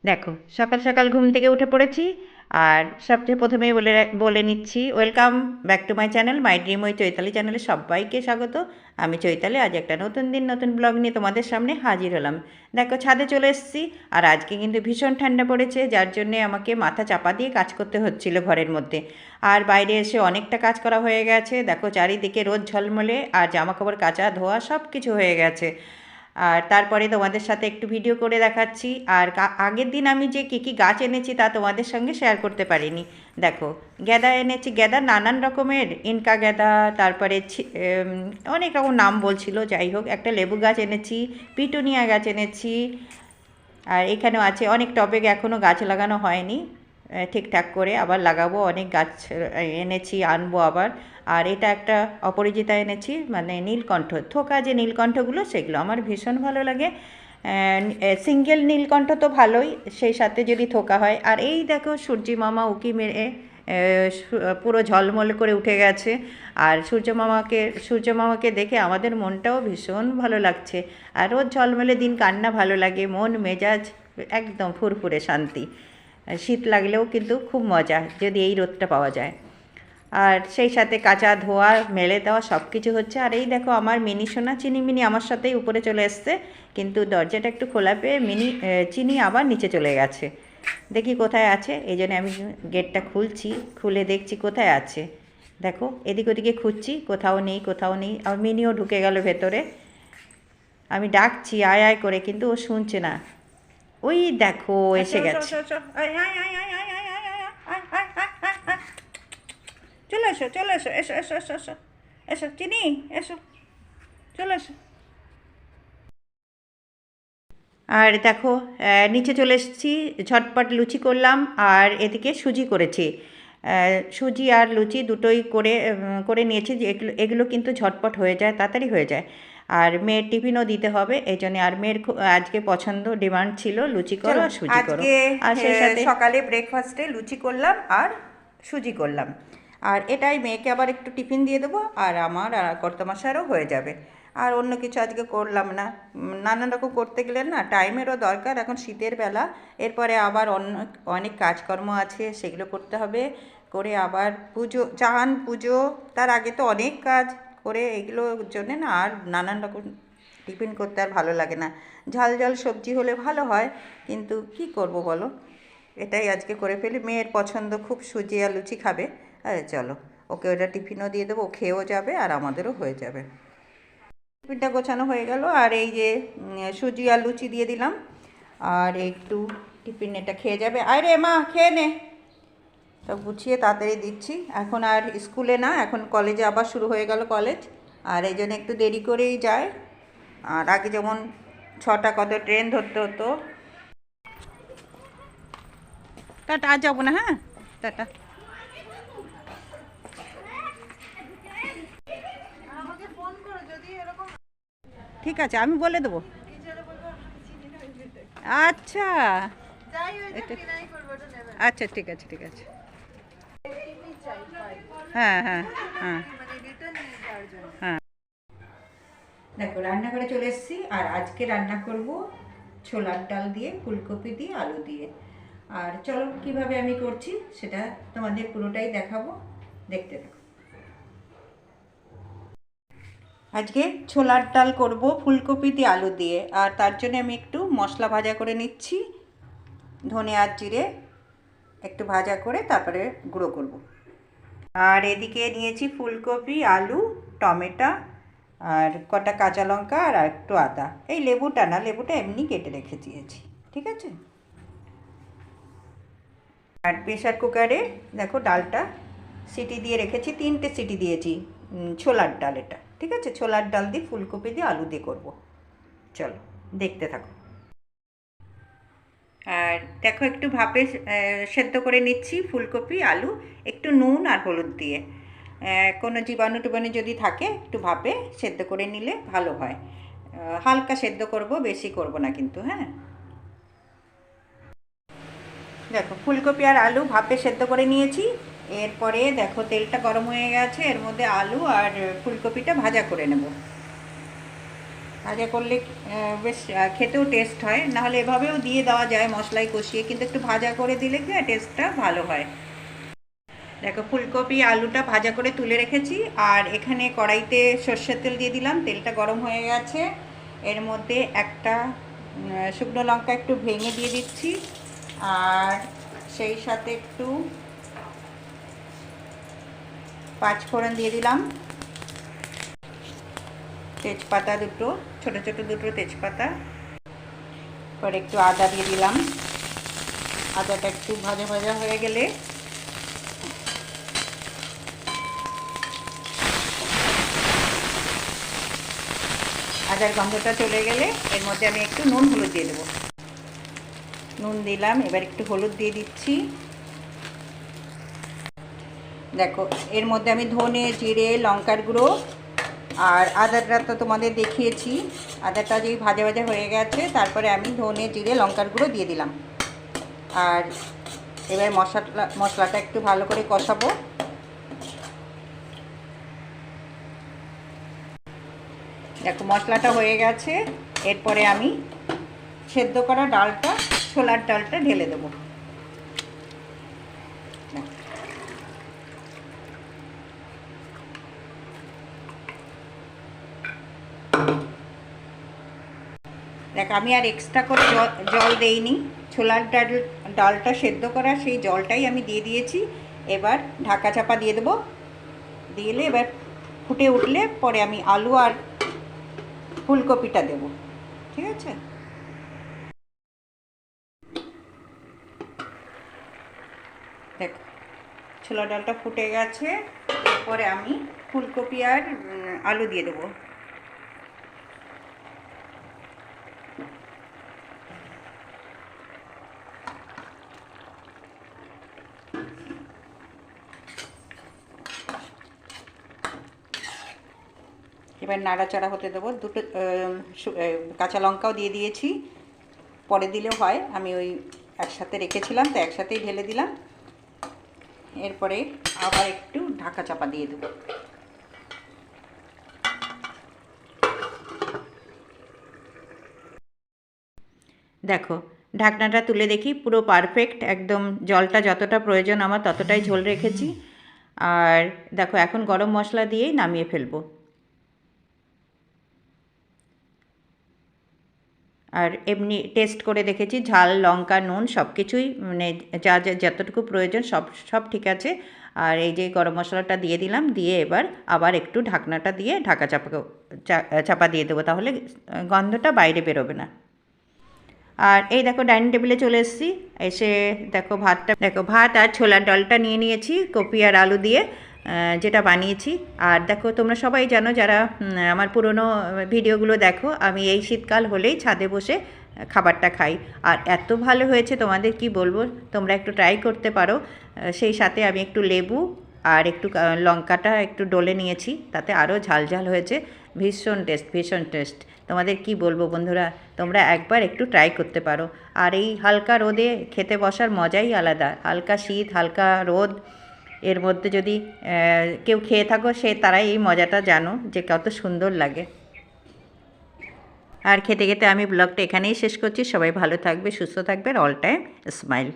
দেখো, সকাল সকাল ঘুম থেকে উঠে পড়েছি। আর সবচেয়ে প্রথমেই বলে নিচ্ছি, welcome back to my channel, my dream with Chaitali চ্যানেলে সবাইকে স্বাগত। আমি চৈতালি, আজ একটা নতুন দিন নতুন ব্লগ নিয়ে তোমাদের সামনে হাজির হলাম। দেখো, ছাদে চলে এসেছি। আর আজকে কিন্তু ভীষণ ঠান্ডা পড়েছে, যার জন্যে আমাকে মাথা চাপা দিয়ে কাজ করতে হচ্ছিল ঘরের মধ্যে। আর বাইরে এসে অনেকটা কাজ করা হয়ে গেছে। দেখো, চারিদিকে রোদ ঝলমলে, আর জামা কাপড় কাচা ধোয়া সব কিছু হয়ে গেছে। আর তারপরে তোমাদের সাথে একটু ভিডিও করে দেখাচ্ছি। আর আগের দিন আমি যে কী কী গাছ এনেছি তা তোমাদের সঙ্গে শেয়ার করতে পারিনি। দেখো, গ্যাদা এনেছি, গ্যাদা নানান রকমের, ইনকা গ্যাদা, তারপরে অনেক রকম নাম বলছিল, যাই হোক। একটা লেবু গাছ এনেছি, পিটুনিয়া গাছ এনেছি। আর এখানেও আছে অনেক টবে, এখনও গাছ লাগানো হয়নি, ঠিকঠাক করে আবার লাগাবো। অনেক গাছ এনেছি, আনবো আবার। আর এটা একটা অপরাজিতা এনেছি, মানে নীলকণ্ঠ, থোকা যে নীলকণ্ঠগুলো, সেগুলো আমার ভীষণ ভালো লাগে। সিঙ্গেল নীলকণ্ঠ তো ভালোই, সেই সাথে যদি থোকা হয়। আর এই দেখো, সূর্যি মামা উঁকি মেরে পুরো ঝলমল করে উঠে গেছে। আর সূর্য মামাকে দেখে আমাদের মনটাও ভীষণ ভালো লাগছে। আর রোজ ঝলমলে দিন কান্না ভালো লাগে, মন মেজাজ একদম ফুরফুরে শান্তি। শীত লাগলেও কিন্তু খুব মজা যদি এই রোদটা পাওয়া যায়। আর সেই সাথে কাচা ধোয়া মেলে দেওয়া সব কিছু হচ্ছে। আর এই দেখো, আমার মিনি সোনা চিনিমিনি আমার সাথেই উপরে চলে এসছে, কিন্তু দরজাটা একটু খোলা পেয়ে চিনি আবার নিচে চলে গেছে। দেখি কোথায় আছে, এই জন্য আমি গেটটা খুলছি, খুলে দেখছি কোথায় আছে। দেখো, এদিক ওদিকে খুঁজছি, কোথাও নেই, কোথাও নেই। আর মিনিও ঢুকে গেল ভেতরে। আমি ডাকছি আয় আয় করে, কিন্তু ও শুনছে না। ওই দেখো, এসে গেছে। চলে এসো, চলে এসো, এসো এসো এসো এসো, এসো চিনি, এসো, চলে এসো। আর দেখো, নিচে চলে এসেছি, ঝটপট লুচি করলাম। আর এদিকে সুজি করেছি। সুজি আর লুচি দুটোই করে নিয়েছি। যে এগুলো এগুলো কিন্তু ঝটপট হয়ে যায়, তাড়াতাড়ি হয়ে যায়। আর মেয়ের টিফিনও দিতে হবে, এই জন্যে। আর মেয়ের আজকে পছন্দ, ডিমান্ড ছিল লুচি করো আর সুজি করো। আজকে আর সেই সাথে সকালে ব্রেকফাস্টে লুচি করলাম আর সুজি করলাম। আর এটাই মেয়েকে আবার একটু টিফিন দিয়ে দেবো, আর আমার আর কর্তামশাইয়েরও হয়ে যাবে। আর অন্য কিছু আজকে করলাম না। নানান রকম করতে গেলে না টাইমেরও দরকার, এখন শীতের বেলা। এরপরে আবার অনেক কাজকর্ম আছে, সেগুলো করতে হবে। করে আবার পুজো, তার আগে তো অনেক কাজ করে, এগুলোর জন্যে না আর নানান রকম টিফিন করতে আর ভালো লাগে না। ঝাল ঝাল সবজি হলে ভালো হয়, কিন্তু কি করব বলো। এটাই আজকে করে ফেলি। মেয়ের পছন্দ খুব, সুজি আর লুচি খাবে। আরে চলো, ওকে ওটা টিফিনও দিয়ে দেবো, ও খেয়েও যাবে আর আমাদেরও হয়ে যাবে। টিফিনটা গোছানো হয়ে গেল। আর এই যে সুজি আর লুচি দিয়ে দিলাম। আর একটু টিফিন এটা খেয়ে যাবে। আরে মা, খেয়ে নে। সব গুছিয়ে তাড়াতাড়ি দিচ্ছি। এখন আর স্কুলে না, এখন কলেজে আবার শুরু হয়ে গেল কলেজ। আর এই জন্য একটু দেরি করেই যায়। আর আগে যেমন 6টা কত ট্রেন ধরতে হতো। টাটা, আজ যাবো না, হ্যাঁ, টাটা। ঠিক আছে, আমি বলে দেবো। আচ্ছা, আচ্ছা, ঠিক আছে, ঠিক আছে। হ্যাঁ হ্যাঁ হ্যাঁ হ্যাঁ। দেখো, রান্নাঘরে চলে এসেছি। আর আজকে রান্না করব ছোলার ডাল দিয়ে, ফুলকপি দিয়ে, আলু দিয়ে। আর চলো কিভাবে আমি করছি সেটা তোমাদের পুরোটাই দেখাবো, দেখতে থাকো। আজকে ছোলার ডাল করব ফুলকপি দিয়ে, আলু দিয়ে। আর তার জন্য আমি একটু মশলা ভাজা করে নিচ্ছি। ধনে আর জিরে একটু ভাজা করে তারপরে গুঁড়ো করব। আর এদিকে নিয়েছি ফুলকপি, আলু, টমেটো, আর কটা কাঁচা লঙ্কা, আর একটু আদা। এই লেবুটা না, লেবুটা এমনি কেটে রেখে দিয়েছি, ঠিক আছে। আর প্রেশার কুকারে দেখো ডালটা সিটি দিয়ে রেখেছি, 3টে সিটি দিয়েছি। ছোলার ডাল এটা, ঠিক আছে। ছোলার ডাল দিয়ে ফুলকপি দিয়ে আলু দিয়ে করব। চলো দেখতে থাকো। আর দেখো, একটু ভাপে সেদ্ধ করে নিচ্ছি ফুলকপি, আলু, একটু নুন আর হলুদ দিয়ে। কোনো জীবাণু টিবাণু যদি থাকে একটু ভাপে সেদ্ধ করে নিলে ভালো হয়। হালকা সেদ্ধ করব, বেশি করব না কিন্তু, হ্যাঁ। দেখো, ফুলকপি আর আলু ভাপে সেদ্ধ করে নিয়েছি। এরপরে দেখো, তেলটা গরম হয়ে গেছে, এর মধ্যে আলু আর ফুলকপিটা ভাজা করে নেব। ভাজা করলে বেশ খেতেও টেস্ট হয়, নাহলে এভাবেও দিয়ে দেওয়া যায় মশলায় কষিয়ে, কিন্তু একটু ভাজা করে দিলে কি টেস্টটা ভালো হয়। দেখো ফুলকপি আলুটা ভাজা করে তুলে রেখেছি, আর এখানে কড়াইতে সর্ষের তেল দিয়ে দিলাম। তেলটা গরম হয়ে গেছে, এর মধ্যে একটা শুকনো লঙ্কা একটু ভেঙে দিয়ে দিচ্ছি, আর সেই সাথে একটু পাঁচফোড়ন দিয়ে দিলাম, তেজপাতা দুটো, ছোটো ছোটো দুটো তেজপাতা, পরে একটু আদা দিয়ে দিলাম। আদাটা একটু ভাজা ভাজা হয়ে গেলে আদার গন্ধটা চলে গেলে এর মধ্যে আমি একটু নুন হলুদ দিয়ে দেবো। নুন দিলাম, এবার একটু হলুদ দিয়ে দিচ্ছি। দেখো এর মধ্যে আমি ধনে জিরে লঙ্কার গুঁড়ো আর আদাটা তো তোমাদের দেখিয়েছি, আদাটা যেই ভাজা ভাজা হয়ে গেছে তারপরে আমি ধনে জিরে লঙ্কার গুঁড়ো দিয়ে দিলাম। আর এবার মশলাটা একটু ভালো করে কষাবো। দেখো মশলাটা হয়ে গেছে, এরপরে আমি সেদ্ধ করা ডালটা, ছোলার ডালটা ঢেলে দেবো। দেখ আমি আর এক্সট্রা করে জল দেইনি, ছোলার ডালটা সেদ্ধ করা সেই জলটাই আমি দিয়ে দিয়েছি। এবার ঢাকা চাপা দিয়ে দেবো, দিলে এবার ফুটে উঠলে পরে আমি আলু আর ফুলকপিটা দেব। ঠিক আছে, দেখো ছোলা ডালটা ফুটে গেছে, এরপরে আমি ফুলকপি আর আলু দিয়ে দেবো। এবার নাড়াচাড়া হতে দেবো। দুটো কাঁচা লঙ্কাও দিয়ে দিয়েছি, পরে দিলেও হয়, আমি ওই একসাথে রেখেছিলাম তো একসাথেই ঢেলে দিলাম। এরপরে আবার একটু ঢাকা চাপা দিয়ে দেবো। দেখো ঢাকনাটা তুলে দেখি, পুরো পারফেক্ট একদম, জলটা যতটা প্রয়োজন আমার ততটাই ঝোল রেখেছি। আর দেখো এখন গরম মশলা দিয়েই নামিয়ে ফেলবো। আর এমনি টেস্ট করে দেখেছি, ঝাল লঙ্কা নুন সব কিছুই মানে যা যা যতটুকু প্রয়োজন সব সব ঠিক আছে। আর এই যে গরম মশলাটা দিয়ে দিলাম, দিয়ে এবার আবার একটু ঢাকনাটা দিয়ে ঢাকা চাপা দিয়ে দেবো, তাহলে গন্ধটা বাইরে বেরোবে না। আর এই দেখো ডাইনিং টেবিলে চলে এসেছি, এসে দেখো ভাত আর ছোলার ডালটা নিয়ে নিয়েছি কপি আর আলু দিয়ে, যেটা বানিয়েছি। আর দেখো তোমরা সবাই জানো যারা আমার পুরনো ভিডিওগুলো দেখো, আমি এই শীতকাল হলেই ছাদে বসে খাবারটা খাই, আর এত ভালো হয়েছে তোমাদের কি বলবো, তোমরা একটু ট্রাই করতে পারো। সেই সাথে আমি একটু লেবু আর একটু লঙ্কাটা একটু ডলে নিয়েছি, তাতে আরও ঝাল ঝাল হয়েছে, ভীষণ টেস্ট ভীষণ টেস্ট। তোমাদের কি বলবো বন্ধুরা, তোমরা একবার একটু ট্রাই করতে পারো। আর এই হালকা রোদে খেতে বসার মজাই আলাদা, হালকা শীত হালকা রোদ, এর মধ্যে যদি কেউ খেয়ে থাকো তারাই এই মজাটা জানো যে কত সুন্দর লাগে। আর খেতে খেতে আমি ব্লগটা এখানেই শেষ করছি। সবাই ভালো থাকবে, সুস্থ থাকবে, অল টাইম স্মাইল।